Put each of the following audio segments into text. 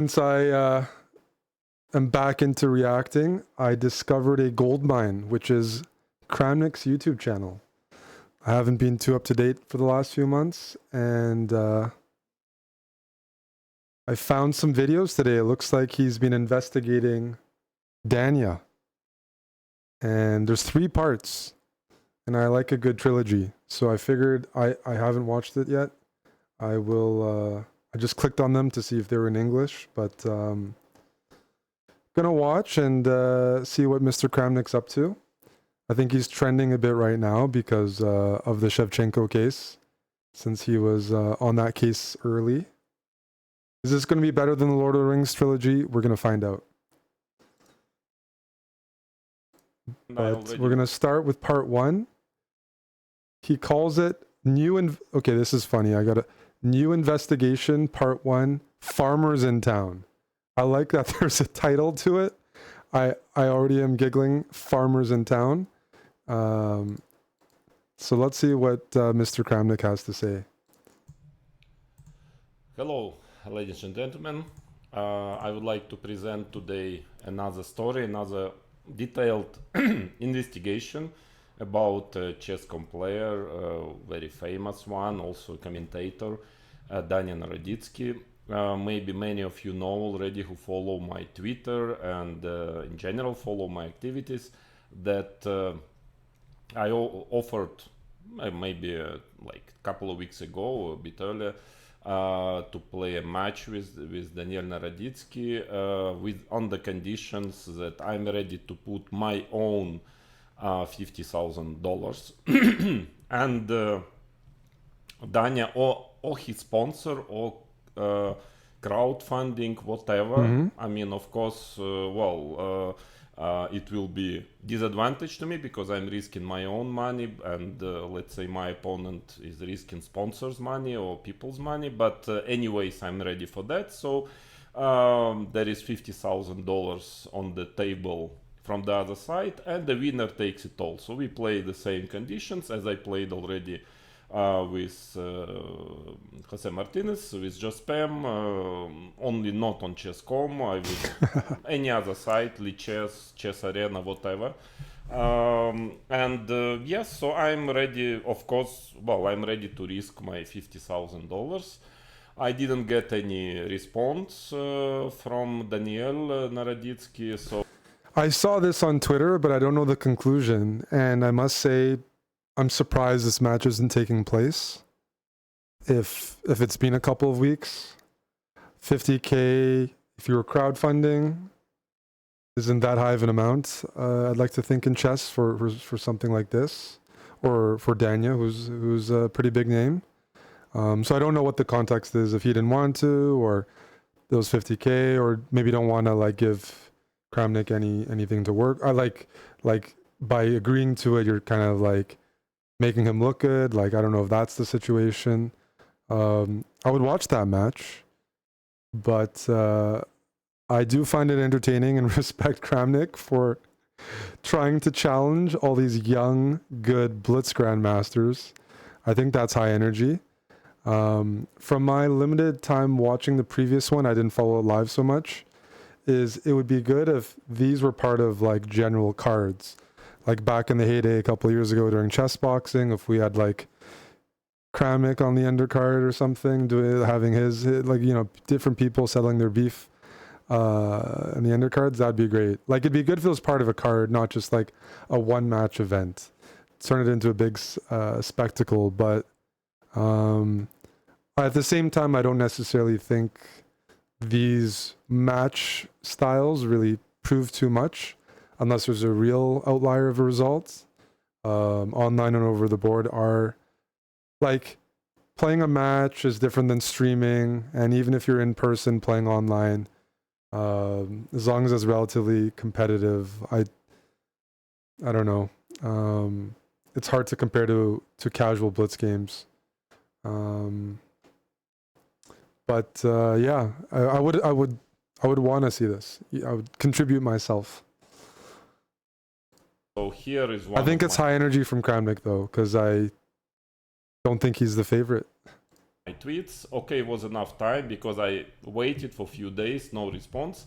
Since I am back into reacting, I discovered a gold mine, which is Kramnik's YouTube channel. I haven't been too up to date for the last few months, and I found some videos today. It looks like he's been investigating Danya, and there's 3 parts, and I like a good trilogy, so I figured I haven't watched it yet. I will. I just clicked on them to see if they were in English, but gonna watch and see what Mr. Kramnik's up to. I think he's trending a bit right now because of the Shevchenko case, since he was on that case early. Is this going to be better than the Lord of the Rings trilogy? We're going to find out. But we're going to start with part 1. He calls it okay, this is funny. I got a new investigation, part 1, Farmers in Town. I like that there's a title to it. I already am giggling, Farmers in Town. So let's see what Mr. Kramnik has to say. Hello, ladies and gentlemen. I would like to present today another story, another detailed investigation about a chess.com player, very famous one, also a commentator, Danya. Maybe many of you know already, who follow my Twitter and in general follow my activities, that I offered maybe like a couple of weeks ago, a bit earlier, to play a match with Daniel Naroditsky on the conditions that I'm ready to put my own $50,000 and Danya or his sponsor or crowdfunding, whatever. I mean, of course, it will be disadvantage to me because I'm risking my own money, and let's say my opponent is risking sponsors' money or people's money. But anyways, I'm ready for that. So there is $50,000 on the table from the other side, and the winner takes it all. So we play the same conditions as I played already with Jose Martinez, with Just Spam, only not on chess.com. I would any other site, Lichess, Chess Arena, whatever. Yes, so I'm ready. Of course, I'm ready to risk my $50,000. I didn't get any response from Daniel Naroditsky, so I saw this on Twitter, but I don't know the conclusion, and I must say, I'm surprised this match isn't taking place. If it's been a couple of weeks, 50K, if you were crowdfunding, isn't that high of an amount. I'd like to think in chess for something like this, or for Danya, who's a pretty big name. So I don't know what the context is. If he didn't want to, or those 50K, or maybe don't want to like give Kramnik anything to work. I like by agreeing to it, you're kind of like making him look good. Like, I don't know if that's the situation. I would watch that match, but I do find it entertaining and respect Kramnik for trying to challenge all these young, good Blitz grandmasters. I think that's high energy. From my limited time watching the previous one, I didn't follow it live so much, it would be good if these were part of like general cards. Like back in the heyday a couple of years ago during chess boxing, if we had like Kramnik on the undercard or something, having his, like, you know, different people settling their beef in the undercards, that'd be great. Like, it'd be good if it was part of a card, not just like a one match event. Turn it into a big spectacle. But at the same time, I don't necessarily think these match styles really prove too much unless there's a real outlier of a result. Online and over the board are like, playing a match is different than streaming, and even if you're in person playing online, as long as it's relatively competitive, I don't know. It's hard to compare to casual Blitz games. But yeah, I would want to see this. I would contribute myself. So here is I think it's high energy from Kramnik though, because I don't think he's the favorite. My tweets. Okay, was enough time because I waited for a few days, no response.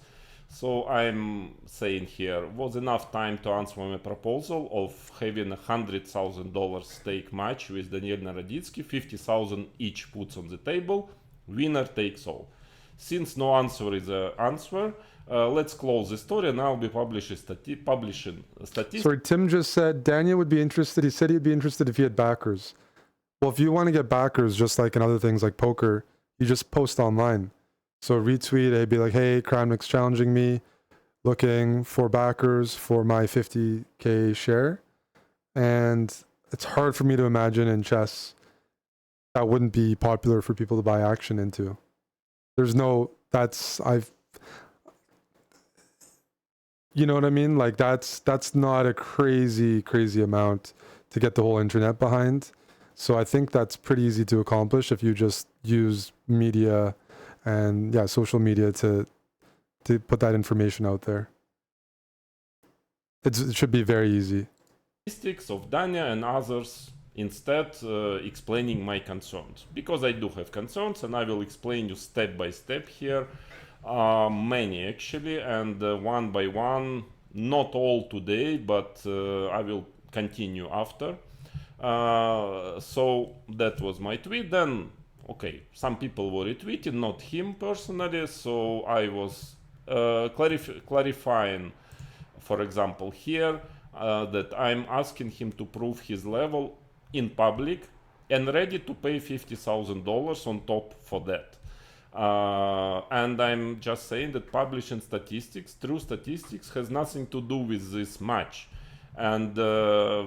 So I'm saying here, was enough time to answer my proposal of having $100,000 stake match with Daniel Naroditsky, 50,000 each puts on the table, winner takes all. Since no answer is an answer, let's close the story and I'll be publishing statistics. Sorry, Tim just said Danya would be interested. He said he'd be interested if he had backers. Well, if you want to get backers, just like in other things like poker, you just post online. So retweet, it'd be like, hey, Kramniks challenging me, looking for backers for my 50K share. And it's hard for me to imagine in chess that wouldn't be popular for people to buy action into. There's no, you know what I mean? Like that's not a crazy amount to get the whole internet behind. So I think that's pretty easy to accomplish if you just use media and social media to put that information out there. It should be very easy. Statistics of Danya and others, instead explaining my concerns, because I do have concerns and I will explain you step by step here, many actually, and one by one, not all today, but I will continue after. So that was my tweet. Then okay, some people were retweeting, not him personally, so I was clarifying, for example here, that I'm asking him to prove his level in public and ready to pay $50,000 on top for that. And I'm just saying that publishing statistics, true statistics, has nothing to do with this match. And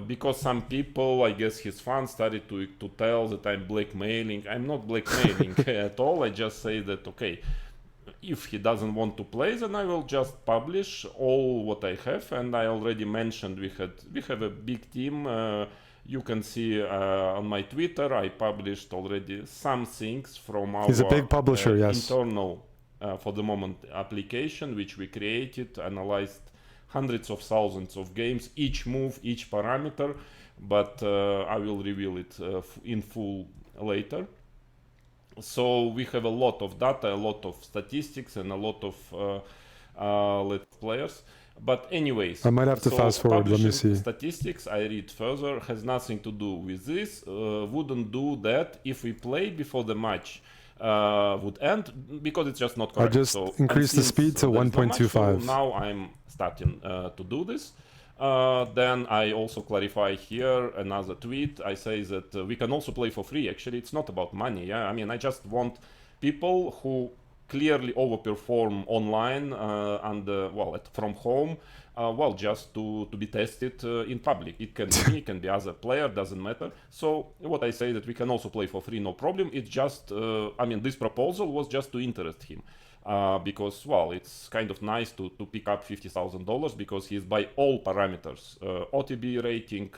because some people, I guess his fans, started to tell that I'm blackmailing. I'm not blackmailing at all. I just say that, okay, if he doesn't want to play, then I will just publish all what I have. And I already mentioned we have a big team. You can see on my Twitter, I published already some things from our He's a big publisher, yes. Internal, for the moment, application, which we created, analyzed hundreds of thousands of games, each move, each parameter, but I will reveal it in full later. So we have a lot of data, a lot of statistics, and a lot of players. But anyways, I might have to fast forward. Let me see. Statistics, I read further, has nothing to do with this. Wouldn't do that if we play before the match would end, because it's just not correct. I just increased the speed to 1.25. So now I'm starting to do this. Then I also clarify here another tweet. I say that we can also play for free. Actually, it's not about money. Yeah, I mean, I just want people who clearly overperform online and from home, just to be tested in public. It can be me, it can be other player, doesn't matter. So what I say that we can also play for free, no problem. It's just, this proposal was just to interest him. Because, it's kind of nice to pick up $50,000 because he's by all parameters, OTB rating,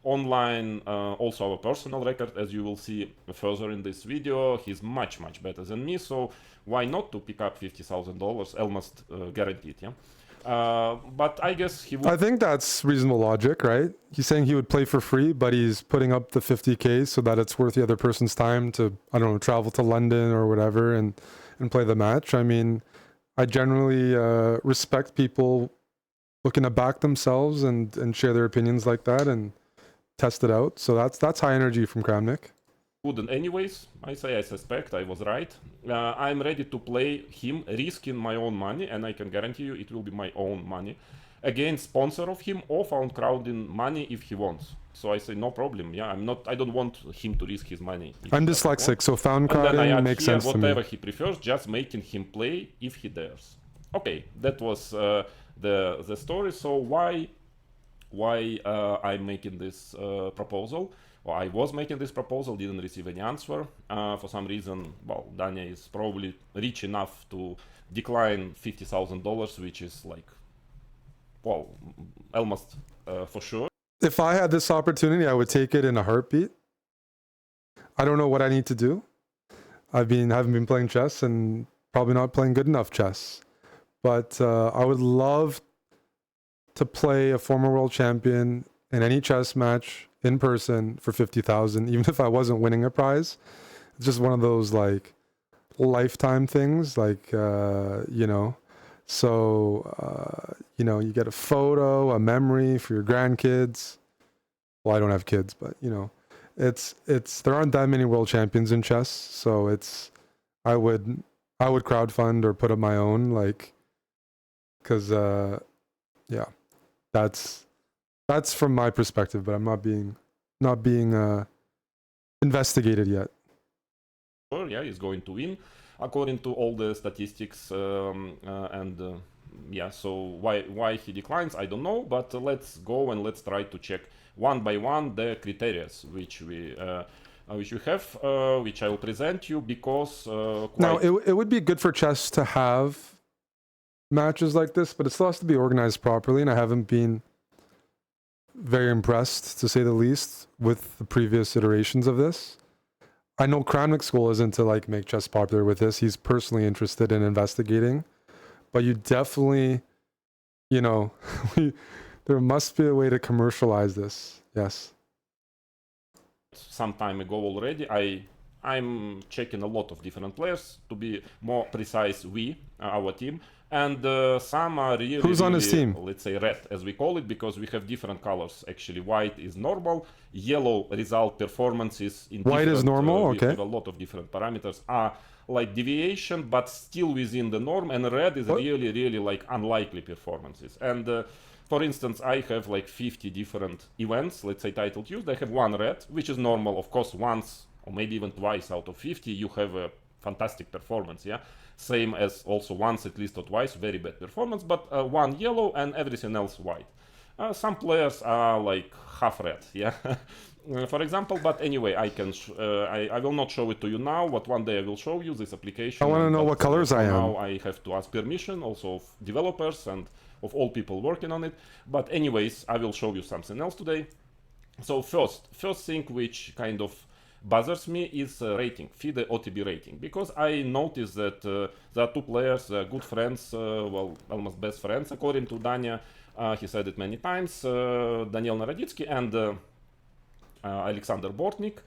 online, also our personal record, as you will see further in this video, he's much better than me. So why not to pick up $50,000, almost guaranteed, yeah? But I guess he would. I think that's reasonable logic, right? He's saying he would play for free, but he's putting up the 50K so that it's worth the other person's time to, I don't know, travel to London or whatever and play the match. I mean, I generally respect people looking to back themselves and share their opinions like that and test it out. So that's high energy from Kramnik. Wouldn't anyways. I suspect I was right. I'm ready to play him, risking my own money, and I can guarantee you it will be my own money, against sponsor of him or found crowding money if he wants. So I say no problem. Yeah, I don't want him to risk his money. I'm dyslexic, so found crowding makes sense to me. Whatever he prefers, just making him play if he dares. Okay, that was the story. So why I'm making this proposal? Or I was making this proposal, didn't receive any answer. For some reason, Danya is probably rich enough to decline $50,000, which is like, almost for sure. If I had this opportunity, I would take it in a heartbeat. I don't know what I need to do. Haven't been playing chess and probably not playing good enough chess. But I would love to play a former world champion in any chess match in person for $50,000, even if I wasn't winning a prize. It's just one of those like lifetime things, like you know. So you know, you get a photo, a memory for your grandkids. Well, I don't have kids, but you know, it's there aren't that many world champions in chess, so it's I would crowdfund or put up my own, like, because yeah, that's from my perspective, but I'm not being investigated yet. Yeah, he's going to win according to all the statistics, yeah. So why he declines, I don't know. But let's go and let's try to check one by one the criteria which we have, which I will present you, because now it would be good for chess to have matches like this, but it still has to be organized properly, and I haven't been very impressed, to say the least, with the previous iterations of this. I know Kramnik's goal isn't to like make chess popular with this. He's personally interested in investigating, but you definitely, you know, there must be a way to commercialize this. Yes. Some time ago already, I'm checking a lot of different players. To be more precise, our team, and some are really, who's on his team? Let's say red, as we call it, because we have different colors. Actually, white is normal, yellow result performances in white is normal. We okay. have a lot of different parameters are like deviation, but still within the norm, and red is really like unlikely performances. And for instance, I have like 50 different events, let's say titled used. I have one red, which is normal. Of course, once or maybe even twice out of 50, you have a fantastic performance, yeah? Same as also once at least or twice, very bad performance, but one yellow and everything else white. Some players are like half red, yeah? For example, but anyway, I can I will not show it to you now, but one day I will show you this application. I want to know what colors I am. Now I have to ask permission also of developers and of all people working on it. But anyways, I will show you something else today. So first thing which kind of bothers me is rating, FIDE OTB rating, because I noticed that there are two players, good friends, well, almost best friends, according to Danya. He said it many times, Daniel Naroditsky and Alexander Bortnik.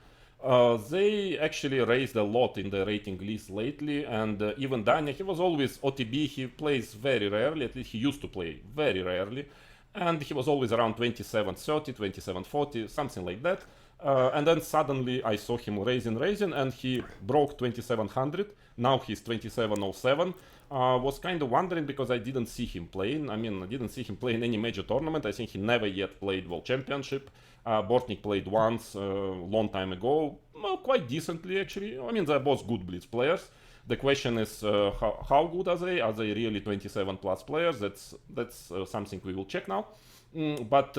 They actually raised a lot in the rating list lately, and even Danya, he was always OTB, he plays very rarely, at least he used to play very rarely, and he was always around 2730, 2740, something like that. And then suddenly I saw him raising, and he broke 2700. Now he's 2707. Was kind of wondering because I didn't see him playing. I mean, I didn't see him play in any major tournament. I think he never yet played World Championship. Bortnik played once long time ago, well, quite decently actually. I mean, they're both good Blitz players. The question is, how good are they? Are they really 27 plus players? That's something we will check now. But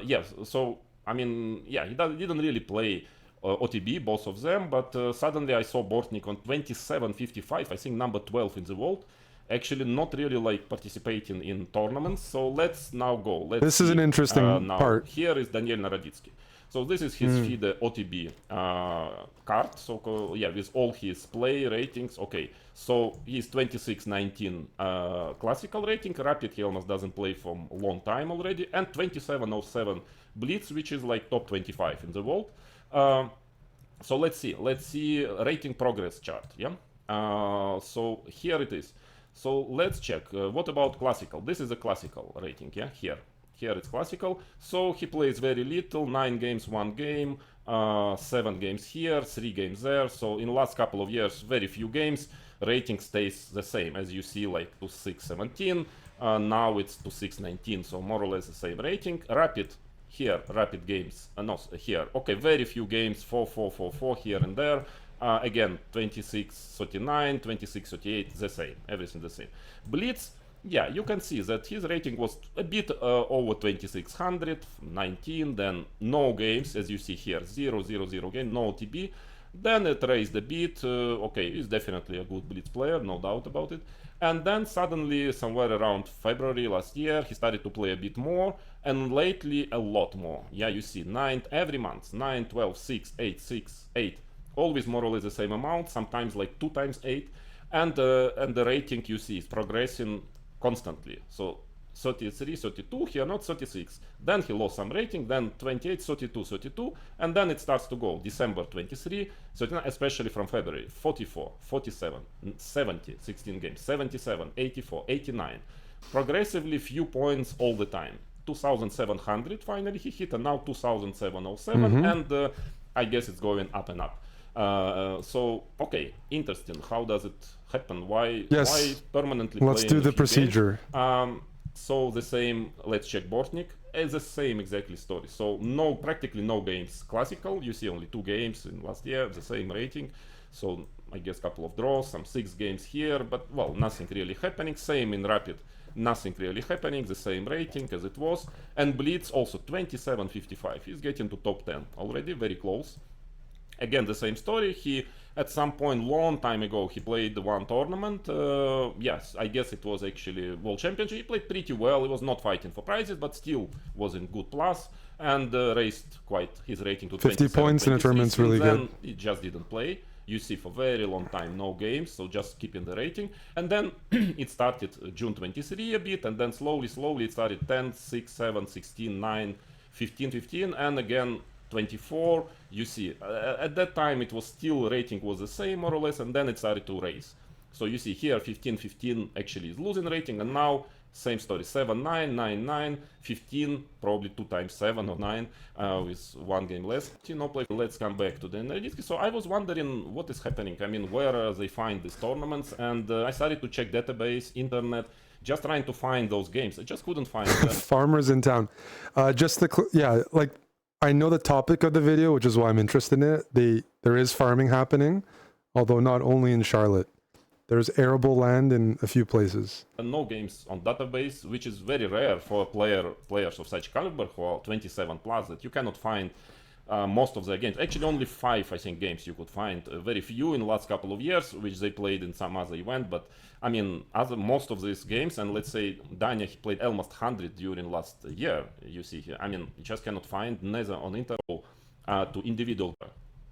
yes, so I mean, yeah, he didn't really play OTB, both of them, but suddenly I saw Bortnik on 27.55, I think number 12 in the world, actually not really like participating in tournaments. So let's now go. This is an interesting part. Here is Daniel Naroditsky. So this is his FIDE OTB card. So yeah, with all his play ratings. Okay, so he's 2619 classical rating. Rapid he almost doesn't play for a long time already, and 2707 Blitz, which is like top 25 in the world. So let's see rating progress chart. Yeah. So here it is. So let's check. What about classical? This is a classical rating. Yeah, here it's classical. So he plays very little, 9 games, 1 game, 7 games here, 3 games there. So in the last couple of years, very few games. Rating stays the same, as you see, like 2617. Now it's 2619, so more or less the same rating. Rapid games, no, here. Okay, very few games, 4 here and there. Again, 2639, 2638, the same, everything the same. Blitz, yeah, you can see that his rating was a bit over 2600, 19, then no games, as you see here, 0, 0, 0 game, no OTB. Then it raised a bit, okay, he's definitely a good Blitz player, no doubt about it. And then suddenly, somewhere around February last year, he started to play a bit more, and lately a lot more. Yeah, you see, 9 every month, 9, 12, 6, 8, 6, 8. Always more or less the same amount, sometimes like 2 times 8. And the rating, you see, is progressing constantly. So 33, 32, here not 36. Then he lost some rating, then 28, 32, 32, and then it starts to go. December 23, 39, especially from February, 44, 47, 70, 16 games, 77, 84, 89. Progressively few points all the time. 2700 finally he hit, and now 2707, and I guess it's going up and up. So okay, interesting. How does it happen? Why permanently? Let's do the procedure. So the same. Let's check Bortnik. It's the same exactly story. So practically no games classical. You see only 2 games in last year, the same rating. So I guess couple of draws, some 6 games here, but well, nothing really happening. Same in rapid. Nothing really happening, the same rating as it was. And Blitz also 27.55. He's getting to top 10 already, very close. Again, the same story. He, at some point, long time ago, he played one tournament. Yes, I guess it was actually World Championship. He played pretty well. He was not fighting for prizes, but still was in good plus. And raised quite his rating to 50 points in a tournament's really good. He just didn't play. You see for very long time no games, so just keeping the rating. And then it started June 23 a bit, and then slowly it started 10, 6, 7, 16, 9, 15, 15, and again 24. You see, at that time it was still, rating was the same more or less, and then it started to raise. So you see here 15, 15 actually is losing rating, and now same story, 7, 9, 9, 9, 15, probably 2 times 7 or 9, with 1 game less. Let's come back to the analytics. So I was wondering what is happening. I mean, where they find these tournaments, and I started to check database, internet, just trying to find those games. I just couldn't find them. Farmers in town. Like I know the topic of the video, which is why I'm interested in it. There is farming happening, although not only in Charlotte. There's arable land in a few places. And no games on database, which is very rare for players of such caliber who are 27 plus, that you cannot find most of their games. Actually, only 5, I think, games you could find. Very few in the last couple of years, which they played in some other event. But I mean, most of these games, and let's say Danya, he played almost 100 during last year. You see here. I mean, you just cannot find neither on interval to individual.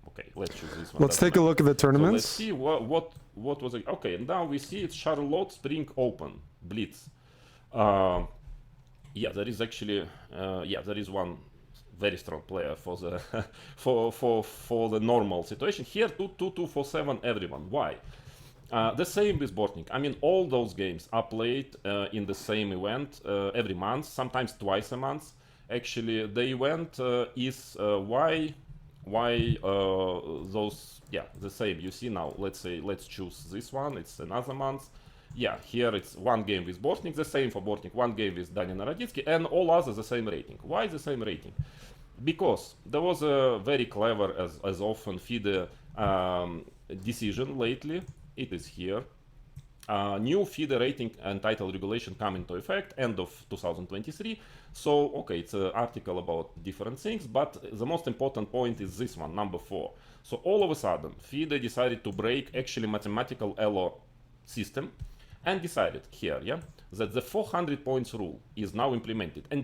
Okay, let's choose this one. Let's take a look at the tournaments. So let's see what was it. Okay, and now we see it's Charlotte Spring Open Blitz. Yeah, there is actually there is one very strong player for the for the normal situation. Here 2-2-2-4-7 everyone. Why? The same with Bortnik. I mean, all those games are played in the same event every month, sometimes twice a month. Actually, the event is why those, the same. You see now, let's choose this one. It's another month. Yeah, here it's 1 game with Bortnik, the same for Bortnik, 1 game with Danya Naroditsky, and all others the same rating. Why the same rating? Because there was a very clever, as often, FIDE decision lately. It is here. New FIDE rating and title regulation come into effect end of 2023. So, okay, it's an article about different things, but the most important point is this one, number 4. So all of a sudden, FIDE decided to break actually mathematical ELO system and decided here, that the 400 points rule is now implemented, and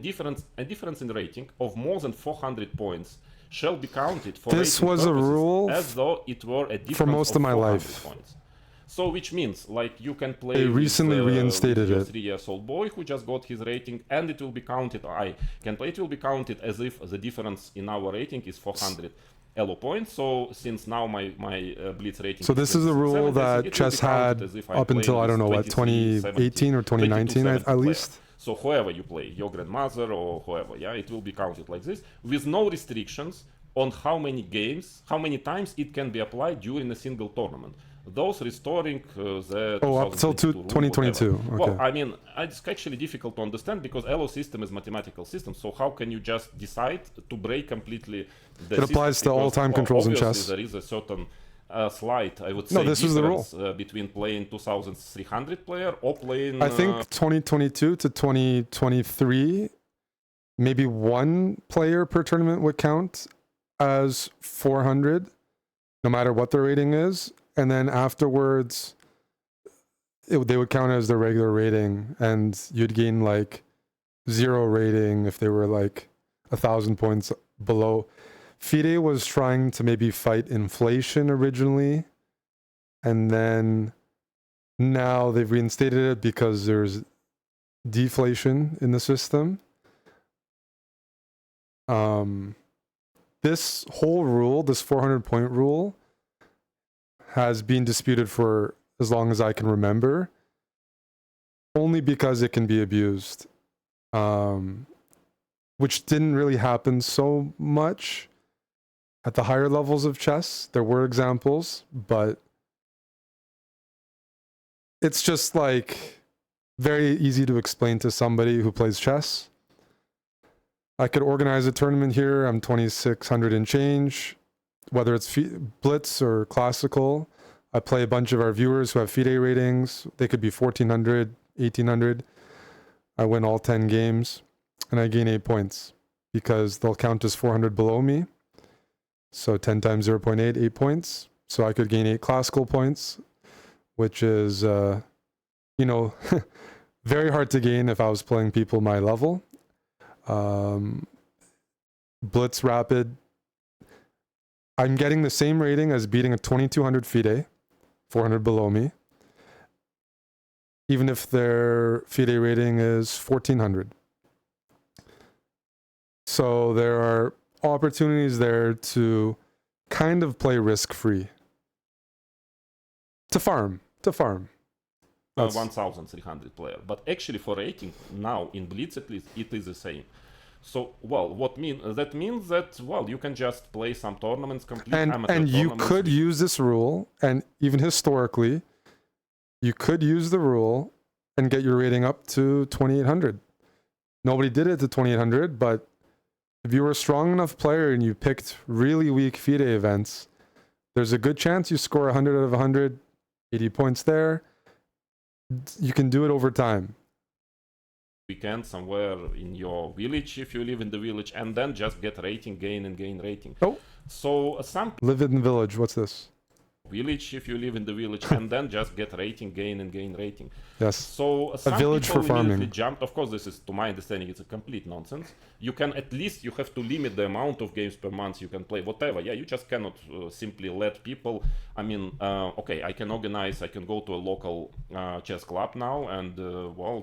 a difference in rating of more than 400 points shall be counted for this was a rule as though it were a difference for most of my life. Points. So which means, like, you can play they recently reinstated with it. 3-year-old boy who just got his rating, and it will be counted. It will be counted as if the difference in our rating is 400 ELO points. So since now my Blitz rating. So this is the rule that chess had up until, I don't know what, 2018 or 2019 at least. So whoever you play, your grandmother or whoever, it will be counted like this, with no restrictions on how many games, how many times it can be applied during a single tournament. Those restoring the up till 2022. Okay. Well, I mean, it's actually difficult to understand because ELO system is mathematical system. So how can you just decide to break completely the system? It applies to all time controls in chess. There is a certain slight, I would say, this is the rule. Between playing 2,300 player or playing. I think 2022 to 2023, maybe 1 player per tournament would count as 400, no matter what the rating is. And then afterwards, they would count as the regular rating, and you'd gain like 0 rating if they were like 1,000 points below. FIDE was trying to maybe fight inflation originally, and then now they've reinstated it because there's deflation in the system. This whole rule, this 400-point rule, has been disputed for as long as I can remember, only because it can be abused, which didn't really happen so much at the higher levels of chess. There were examples, but it's just like very easy to explain to somebody who plays chess. I could organize a tournament here. I'm 2,600 and change, whether it's Blitz or classical. I play a bunch of our viewers who have FIDE ratings. They could be 1,400, 1,800. I win all 10 games and I gain 8 points because they'll count as 400 below me. So 10 times 0.8, 8 points. So I could gain 8 classical points, which is, very hard to gain if I was playing people my level. Blitz Rapid, I'm getting the same rating as beating a 2,200 FIDE, 400 below me, even if their FIDE rating is 1,400. So there are opportunities there to kind of play risk-free. To farm. 1,300 player. But actually for rating, now in Blitz at least, it is the same. So, that means that, you can just play some tournaments, complete amateur and you tournaments. could use this rule, and even historically, you could use the rule and get your rating up to 2,800. Nobody did it to 2,800, but if you were a strong enough player and you picked really weak FIDE events, there's a good chance you score 100 out of 100, 80 points there. You can do it over time. Weekend somewhere in your village if you live in the village, and then just get rating, gain rating. Oh. So some Live in the village. What's this? Village if you live in the village, and then just get rating, gain rating. Yes. So some a village people for farming. immediately jumped. Of course, this is, to my understanding, it's a complete nonsense. You can you have to limit the amount of games per month you can play, whatever. Yeah, you just cannot simply let people. I mean, I can organize. I can go to a local chess club now and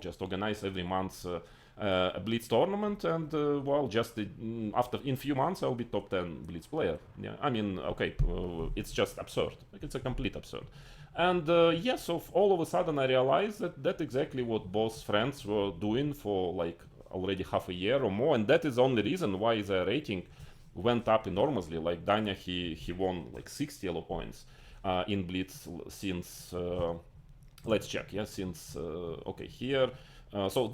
just organize every month. A Blitz tournament, and in few months I'll be top 10 Blitz player. Yeah, I mean, it's just absurd. Like, it's a complete absurd. And so all of a sudden I realized that that's exactly what both friends were doing for like already half a year or more, and that is the only reason why the rating went up enormously. Like Danya, he won like 60 yellow points in Blitz since let's check. Yeah, since here. So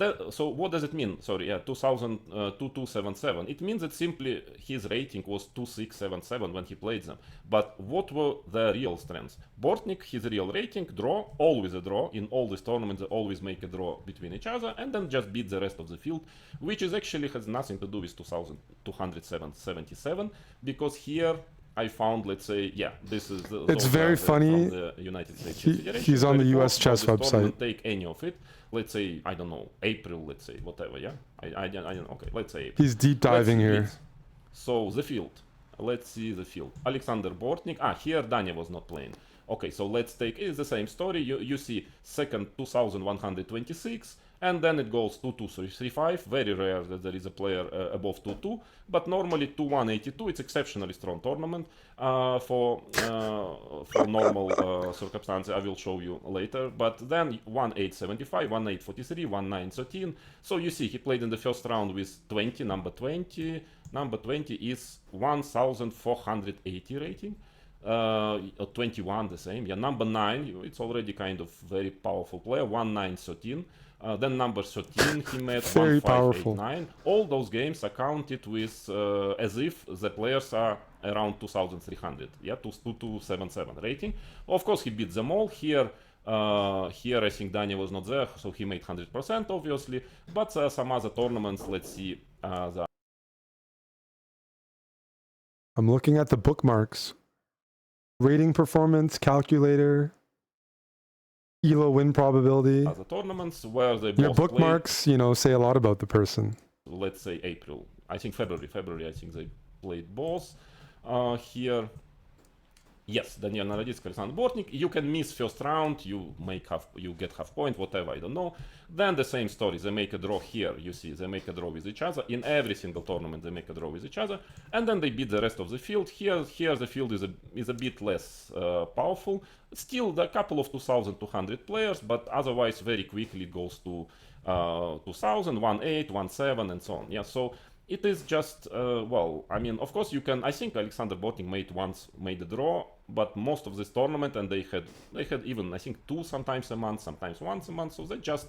what does it mean? Sorry, 2277. It means that simply his rating was 2677 when he played them. But what were the real strengths? Bortnik, his real rating, draw, always a draw. In all these tournaments, they always make a draw between each other and then just beat the rest of the field, which is actually has nothing to do with 2277, because here I found, let's say, this is it's very funny. From the United States Federation. He's on the US chess website. Take any of it. Let's say, I don't know, April, let's say, whatever, yeah? I don't know, okay, let's say April. He's deep diving here. So, the field. Let's see the field. Alexander Bortnik. Here Danya was not playing. Okay, so let's take, it's the same story. You see second 2126, and then it goes 2235. Very rare that there is a player above 22, but normally 2182. It's exceptionally strong tournament for normal circumstances. I will show you later. But then 1875, 1843, 1913. So you see he played in the first round with 20, number 20. Number 20 is 1480 rating. 21 the same. Yeah, number 9, it's already kind of very powerful player. 1913. Then number 13 he made 1589. All those games are counted with as if the players are around 2300. Yeah, 2277 rating. Of course he beat them all. Here I think Danya was not there, so he made 100% obviously. But some other tournaments, let's see. I'm looking at the bookmarks. Rating performance, calculator, ELO win probability. The tournaments where they Your bookmarks, played, say a lot about the person. Let's say April. I think February I think they played both. Here, Yes, Danya Naroditsk, Alexander Bortnik. You can miss first round, you get half point, whatever, I don't know. Then the same story. They make a draw here. You see, they make a draw with each other. In every single tournament, they make a draw with each other, and then they beat the rest of the field. Here the field is a bit less powerful. Still, there are a couple of 2,200 players, but otherwise, very quickly it goes to 2,000, 1,800, 1,700, and so on. Yeah, so. It is just, well, I mean, of course you can, I think Alexander Bortnik made a draw, but most of this tournament, and they had even, I think, 2 sometimes a month, sometimes once a month, so they just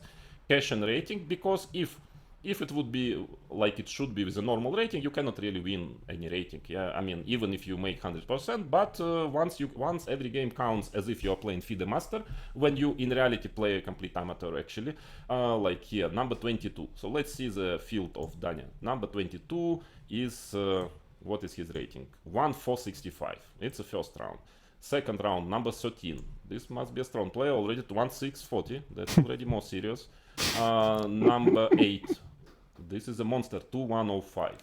cash and rating, because if it would be like it should be with a normal rating, you cannot really win any rating. Yeah, I mean, even if you make 100%, but once every game counts as if you are playing FIDE Master, when you in reality play a complete amateur actually. Like here, number 22. So let's see the field of Danya. Number 22 is what is his rating? 1,465. It's the first round. Second round, number 13. This must be a strong player already to 1,640. That's already more serious. Number 8. This is a monster, 2,105.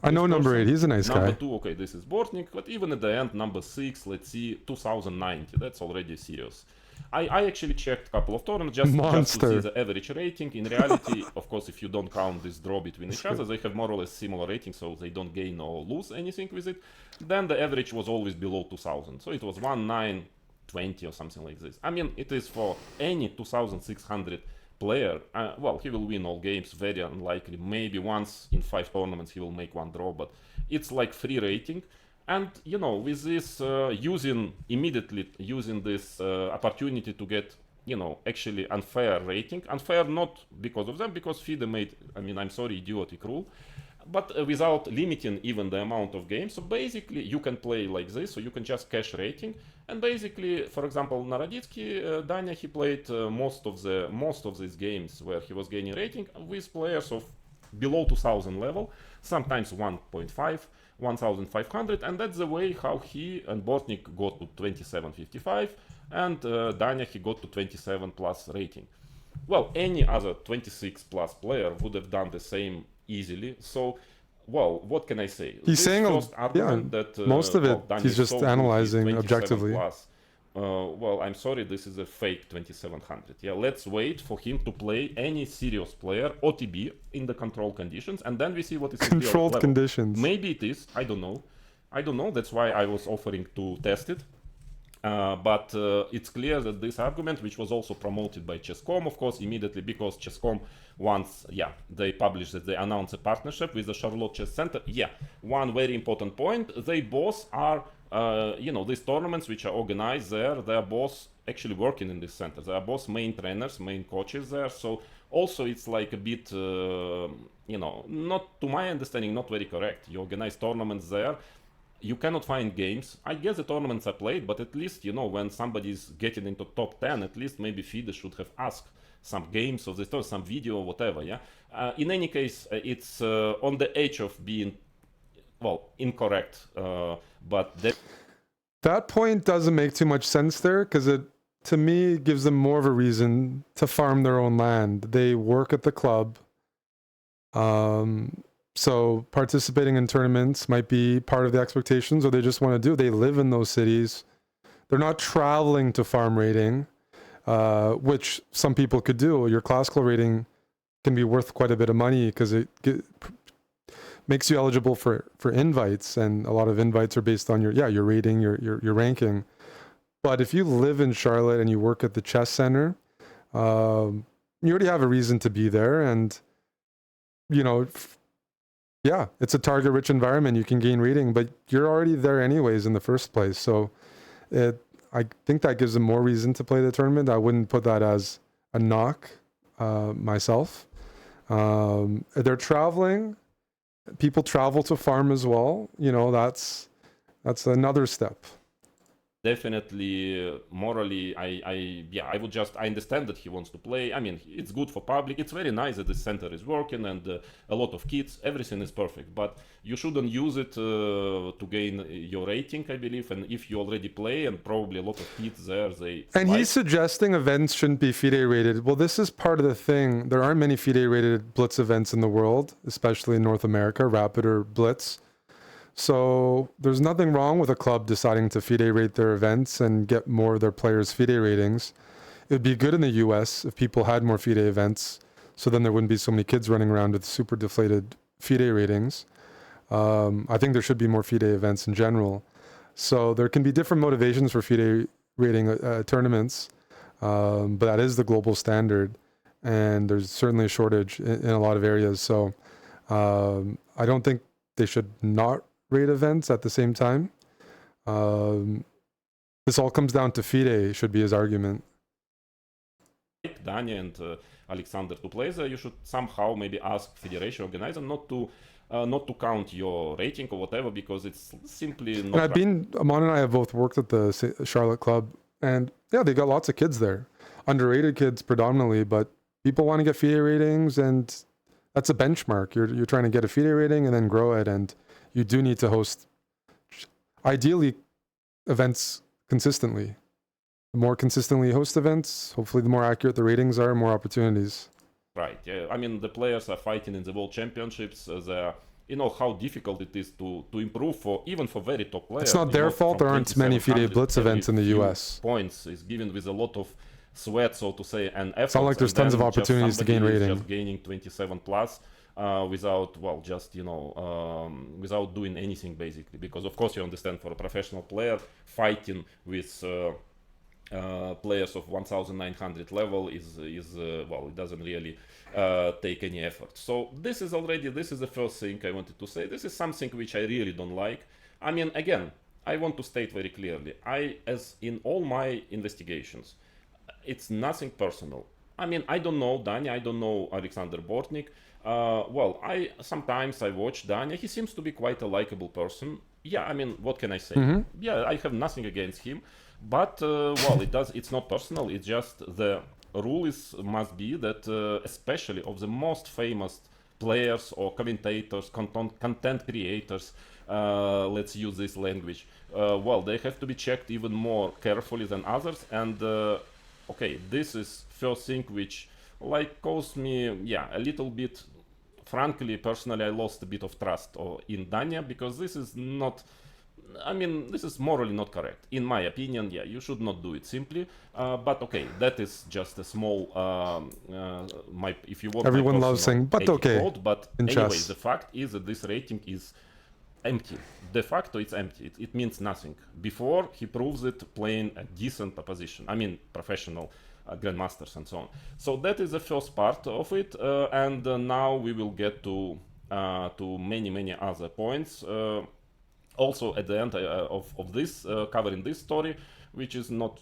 I know number 8. He's a nice number guy. 2, okay, this is Bortnik, but even at the end, number 6, let's see, 2,090. That's already serious. I actually checked a couple of tournaments just to see the average rating. In reality, of course, if you don't count this draw between each other, they have more or less similar ratings, so they don't gain or lose anything with it. Then the average was always below 2,000, so it was 1,920 or something like this. I mean, it is for any 2,600 player, well, he will win all games, very unlikely. Maybe once in 5 tournaments he will make 1 draw, but it's like free rating. And, you know, with this, using this opportunity to get, you know, actually unfair rating. Unfair not because of them, because FIDE made, I mean, I'm sorry, idiotic rule, but without limiting even the amount of games. So basically you can play like this, so you can just cash rating. And basically, for example, Naroditsky, Danya, he played most of these games where he was gaining rating with players of below 2,000 level, sometimes 1.5, 1,500, and that's the way how he and Bortnik got to 2755, and Danya, he got to 27 plus rating. Well, any other 26 plus player would have done the same easily. So, well, what can I say? He's saying that most of it he's just analyzing objectively. Well, I'm sorry, this is a fake 2700. Yeah, let's wait for him to play any serious player OTB in the control conditions, and then we see what is controlled conditions. Maybe it is. I don't know. That's why I was offering to test it. But it's clear that this argument, which was also promoted by Chess.com, of course, immediately, because Chess.com once, they published that they announced a partnership with the Charlotte Chess Center. One very important point, they both are, these tournaments which are organized there, they are both actually working in this center. They are both main trainers, main coaches there. So also it's like a bit, not to my understanding, not very correct. You organize tournaments there. You cannot find games. I guess the tournaments are played, but at least, when somebody's getting into top 10, at least maybe FIDE should have asked some games of this, some video or whatever, in any case, it's on the edge of being, incorrect. But that point doesn't make too much sense there, because it, to me, gives them more of a reason to farm their own land. They work at the club. So participating in tournaments might be part of the expectations, or they just want to do. They live in those cities. They're not traveling to farm rating, which some people could do. Your classical rating can be worth quite a bit of money because it makes you eligible for invites, and a lot of invites are based on your rating, your ranking. But if you live in Charlotte and you work at the chess center, you already have a reason to be there, and it's a target-rich environment. You can gain rating, but you're already there anyways in the first place. So I think that gives them more reason to play the tournament. I wouldn't put that as a knock myself. They're traveling. People travel to farm as well. That's another step. Definitely, morally, I understand that he wants to play. I mean, it's good for public. It's very nice that the center is working and a lot of kids. Everything is perfect, but you shouldn't use it to gain your rating, I believe. And if you already play, and probably a lot of kids there, he's suggesting events shouldn't be FIDE rated. Well, this is part of the thing. There aren't many FIDE rated Blitz events in the world, especially in North America, Rapid or Blitz. So there's nothing wrong with a club deciding to FIDE rate their events and get more of their players' FIDE ratings. It would be good in the US if people had more FIDE events, so then there wouldn't be so many kids running around with super deflated FIDE ratings. I think there should be more FIDE events in general. So there can be different motivations for FIDE rating tournaments, but that is the global standard, and there's certainly a shortage in a lot of areas. So I don't think they should not rate events at the same time. This all comes down to FIDE, should be his argument. Danya and Alexander to play there, you should somehow maybe ask federation organizer not to count your rating or whatever, because it's simply not. And Amon and I have both worked at the Charlotte club, and yeah, they got lots of kids there, underrated kids predominantly, but people want to get FIDE ratings, and that's a benchmark. You're trying to get a FIDE rating and then grow it, and you do need to host, ideally, events consistently. The more consistently you host events, hopefully the more accurate the ratings are, more opportunities. Right. Yeah. I mean, the players are fighting in the world championships. You know how difficult it is to improve even for very top players. It's not their fault there aren't many FIDE Blitz events in the US. Points is given with a lot of sweat, so to say, and effort. It's not like there's tons of opportunities to gain rating. Just gaining 27 plus without, well, just, without doing anything basically. Because of course you understand, for a professional player, fighting with players of 1900 level is well, it doesn't really take any effort. So this is the first thing I wanted to say. This is something which I really don't like. I mean, again, I want to state very clearly, as in all my investigations, it's nothing personal. I mean, I don't know Danya, I don't know Alexander Bortnik. Well, sometimes I watch Danya. He seems to be quite a likable person. Yeah, I mean, what can I say? Mm-hmm. Yeah, I have nothing against him. But well, it's not personal. It's just the rule must be that especially of the most famous players or commentators, content creators, let's use this language. Well, they have to be checked even more carefully than others. And okay, this is first thing which caused me, a little bit. Frankly, personally, I lost a bit of trust in Danya, because this is not. I mean, this is morally not correct. In my opinion, you should not do it simply. But okay, that is just a small, if you want. Everyone loves saying, but okay. Code, but anyway, the fact is that this rating is empty. De facto, it's empty. It means nothing. Before, he proves it playing a decent opposition. I mean, professional grandmasters and so on. So that is the first part of it. And now we will get to many other points. Also at the end of this, covering this story, which is not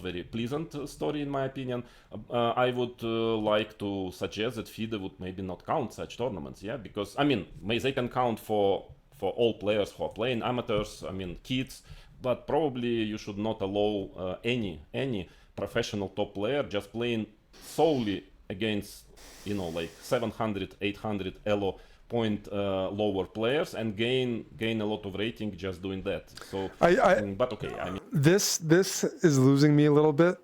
very pleasant story in my opinion, I would like to suggest that FIDE would maybe not count such tournaments, because I mean, they can count for all players who are playing, amateurs, I mean kids, but probably you should not allow any professional top player just playing solely against 700, 800 elo point lower players and gain a lot of rating just doing that. So but okay, I mean, this is losing me a little bit,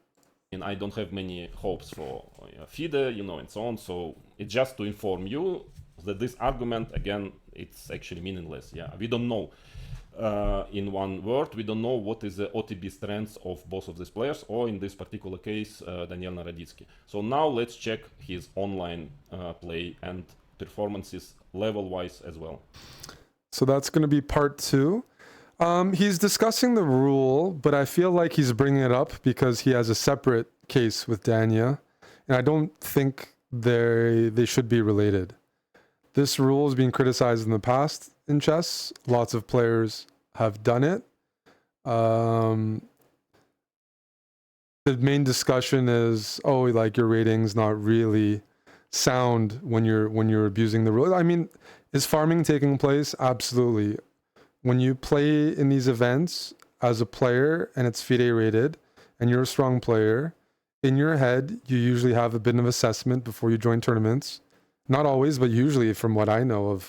and I don't have many hopes for FIDE, and so on. So it's just to inform you that this argument, again, it's actually meaningless. We don't know, in one word, we don't know what is the OTB strengths of both of these players, or in this particular case, Daniel Naroditsky. So now let's check his online play and performances level-wise as well. So that's going to be part 2. He's discussing the rule, but I feel like he's bringing it up because he has a separate case with Danya, and I don't think they should be related. This rule has been criticized in the past in chess. Lots of players have done it. The main discussion is, your rating's not really sound when you're abusing the rule. I mean, is farming taking place? Absolutely. When you play in these events as a player and it's FIDE rated and you're a strong player, in your head you usually have a bit of assessment before you join tournaments. Not always, but usually, from what I know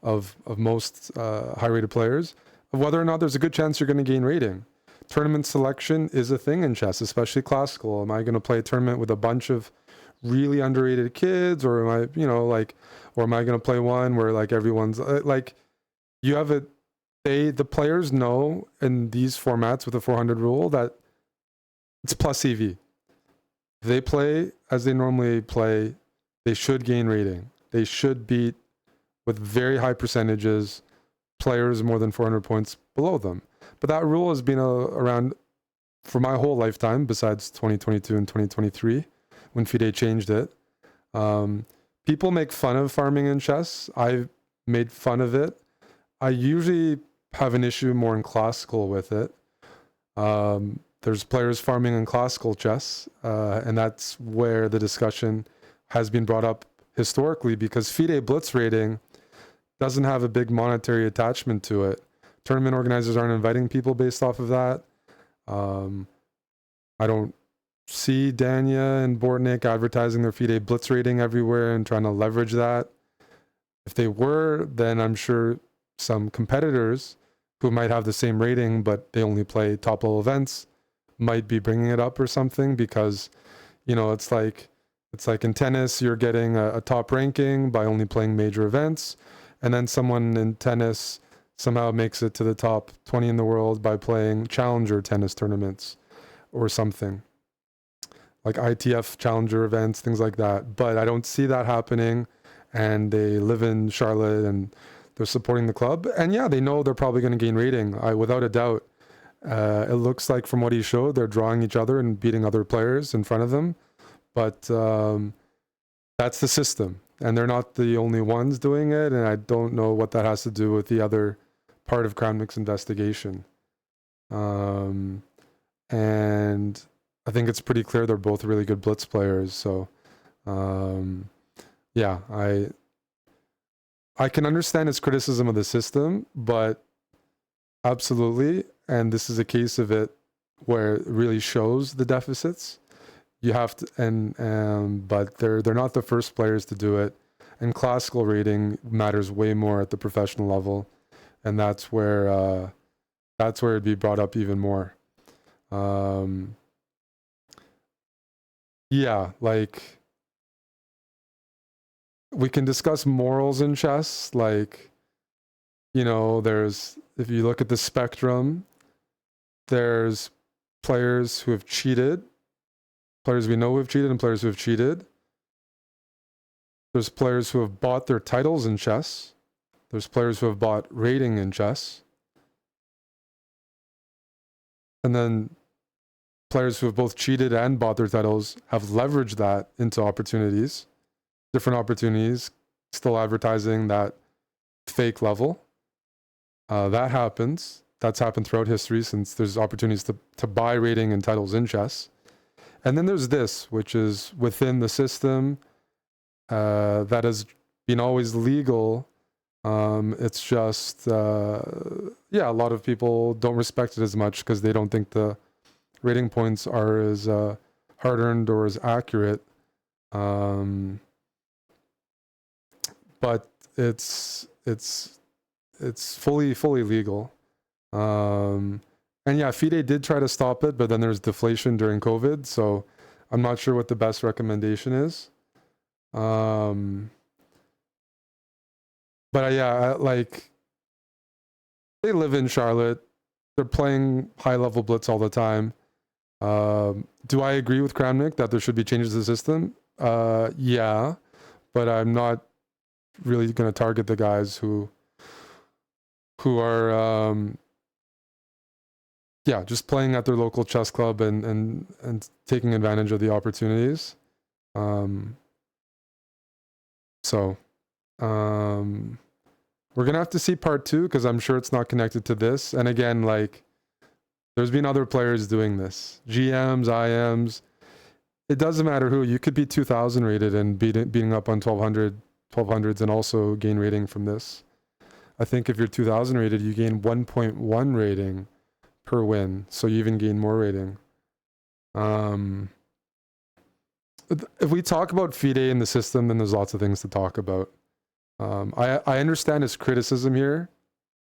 of most high-rated players, of whether or not there's a good chance you're going to gain rating. Tournament selection is a thing in chess, especially classical. Am I going to play a tournament with a bunch of really underrated kids, or am I, or am I going to play one where everyone's you have the players know in these formats with the 400 rule that it's plus EV. If they play as they normally play, they should gain rating. They should beat with very high percentages players more than 400 points below them. But that rule has been around for my whole lifetime, besides 2022 and 2023, when FIDE changed it. People make fun of farming in chess. I've made fun of it. I usually have an issue more in classical with it. There's players farming in classical chess, and that's where the discussion has been brought up historically, because FIDE Blitz rating doesn't have a big monetary attachment to it. Tournament organizers aren't inviting people based off of that. I don't see Danya and Bortnik advertising their FIDE Blitz rating everywhere and trying to leverage that. If they were, then I'm sure some competitors who might have the same rating but they only play top level events might be bringing it up or something, because it's like in tennis, you're getting a top ranking by only playing major events, and then someone in tennis somehow makes it to the top 20 in the world by playing challenger tennis tournaments or something like ITF challenger events, things like that. But I don't see that happening, and they live in Charlotte and they're supporting the club, and yeah, they know they're probably going to gain rating, without a doubt. It looks like from what he showed, they're drawing each other and beating other players in front of them, but that's the system, and they're not the only ones doing it, and I don't know what that has to do with the other part of Kramnik's investigation. And I think it's pretty clear they're both really good Blitz players, so yeah, I can understand his criticism of the system, but absolutely, and this is a case of it where it really shows the deficits. You have to, but they're not the first players to do it, and classical rating matters way more at the professional level, and that's where it'd be brought up even more. Yeah, like, we can discuss morals in chess, like, if you look at the spectrum, there's players who have cheated, players we know who have cheated, and players who have cheated. There's players who have bought their titles in chess. There's players who have bought rating in chess. And then players who have both cheated and bought their titles have leveraged that into opportunities, different opportunities, still advertising that fake level. That happens. That's happened throughout history, since there's opportunities to buy rating and titles in chess. And then there's this, which is within the system, that has been always legal. It's just, yeah, a lot of people don't respect it as much because they don't think the rating points are as hard-earned or as accurate. But it's fully legal. And yeah, FIDE did try to stop it, but then there's deflation during COVID, so I'm not sure what the best recommendation is. But yeah, like, they live in Charlotte. They're playing high-level Blitz all the time. Do I agree with Kramnik that there should be changes to the system? Yeah, but I'm not really going to target the guys who are yeah, just playing at their local chess club and taking advantage of the opportunities. So we're gonna have to see part 2, because I'm sure it's not connected to this. And again, like, there's been other players doing this, GMs, IMs. It doesn't matter who. You could be 2000 rated and beating up on 1200s and also gain rating from this. I think if you're 2000 rated, you gain 1.1 rating per win, so you even gain more rating. If we talk about FIDE in the system, then there's lots of things to talk about. I understand his criticism here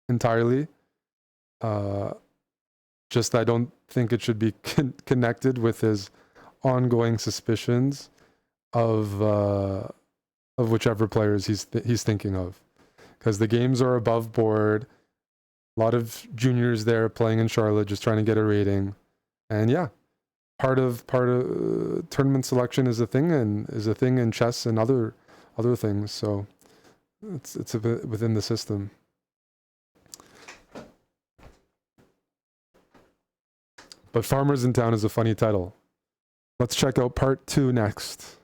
entirely. Just I don't think it should be connected with his ongoing suspicions of whichever players he's thinking of, because the games are above board. A lot of juniors there playing in Charlotte, just trying to get a rating. And yeah, part of tournament selection is a thing in chess and other things. So it's a bit within the system. But Farmers in Town is a funny title. Let's check out part 2 next.